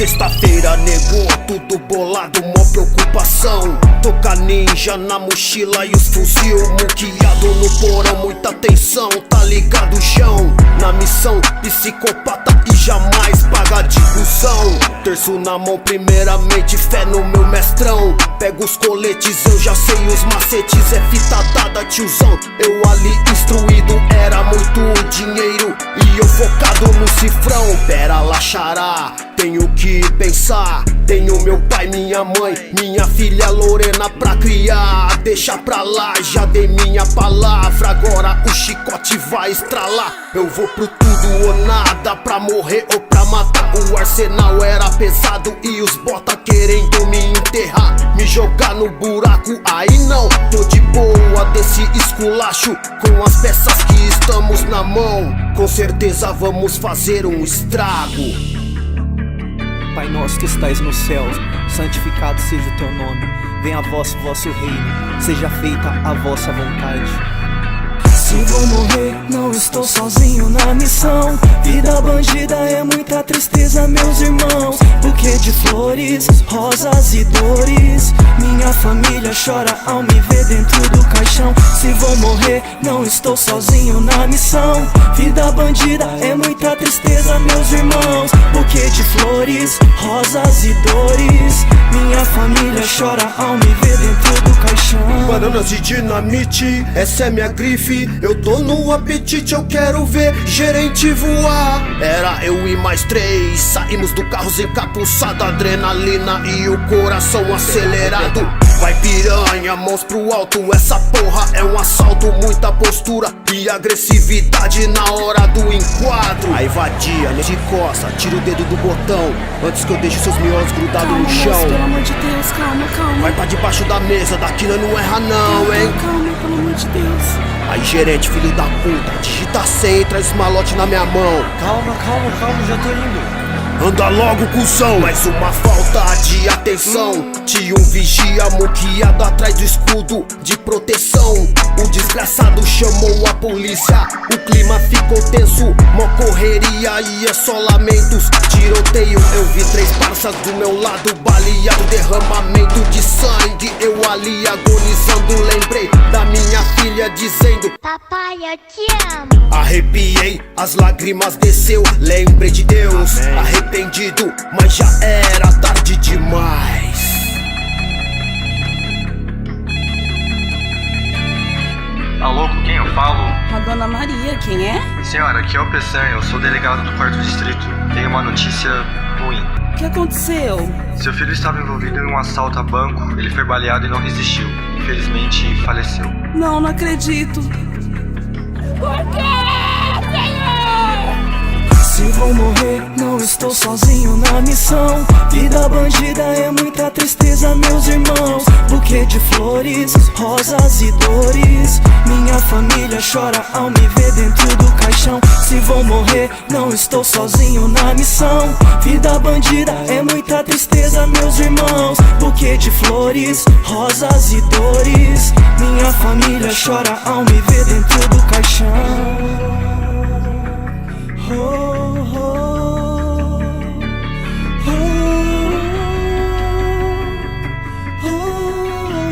Sexta-feira, negou, tudo bolado, mó preocupação. Toca ninja na mochila e os fuzil muqueado no porão, muita tensão, tá ligado, chão. Na missão, psicopata e jamais paga de cuzão. Terço na mão, primeiramente, fé no meu mestrão. Pego os coletes, eu já sei os macetes, é fita dada, tiozão. Eu ali instruído, era muito dinheiro e eu focado no cifrão. Pera lá, xará, tenho que pensar. Tenho meu pai, minha mãe, minha filha Lorena pra criar. Deixa pra lá, já dei minha palavra, agora o chicote vai estralar. Eu vou pro tudo ou nada, pra morrer ou pra matar. O arsenal era pesado e os bota querendo me enterrar, me jogar no buraco, aí não. Tô de boa desse esculacho, com as peças que estamos na mão. Com certeza vamos fazer um estrago. Pai nosso que estais nos céus, santificado seja o teu nome. Venha a vosso reino, seja feita a vossa vontade. Se vou morrer, não estou sozinho na missão. Vida bandida é muita tristeza, meus irmãos. Buquê de flores, rosas e dores. Minha família chora ao me ver dentro do caixão. Se vou morrer, não estou sozinho na missão. Vida bandida é muita tristeza, meus irmãos. Buquê de flores, rosas e dores. Minha família chora ao me ver dentro do caixão. Bananas e dinamite, essa é minha grife. Eu tô no apetite, eu quero ver gerente voar. Era eu e mais três, saímos do carro encapuçado, adrenalina e o coração acelerado. Vai piranha, mãos pro alto, essa porra é um assalto. Muita postura e agressividade na hora do enquadro. Aí vadia, de costa, tira o dedo do botão, antes que eu deixe seus miolos grudados no chão. Moço, pelo amor de Deus, calma, calma. Vai pra debaixo da mesa, daqui nós não erra não, hein. Calma, pelo amor de Deus. Aí gerente, filho da puta, digita 100 e traz malote na minha mão. Calma, já tô indo. Anda logo, cuzão, mais uma falta de atenção. Tinha um vigia muqueado atrás do escudo de proteção. O desgraçado chamou a polícia, o clima ficou tenso, mó correria e é só lamentos. Tiroteio, eu vi 3 parças do meu lado baleado, derramamento de sangue. Eu ali agonizando, lembrei da minha filha dizendo: papai, eu te amo. Arrepiei, as lágrimas desceu, lembrei de Deus. Arrependido, mas já era tarde demais. Alô, com quem eu falo? A dona Maria, quem é? Senhora, aqui é o Peçanha, eu sou delegado do 4º distrito. Tenho uma notícia ruim. O que aconteceu? Seu filho estava envolvido em um assalto a banco, ele foi baleado e não resistiu. Infelizmente, faleceu. Não acredito. Por quê, Senhor? Se vou morrer, não estou sozinho na missão. Vida bandida é muita tristeza, meus irmãos. Buquê de flores, rosas e dores. Minha família chora ao me ver dentro do caixão. Se vou morrer, não estou sozinho na missão. Vida bandida é muita tristeza, meus irmãos. Buquê de flores, rosas e dores. Minha família chora ao me ver dentro do caixão.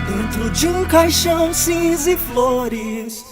Dentro de um caixão cinza e flores.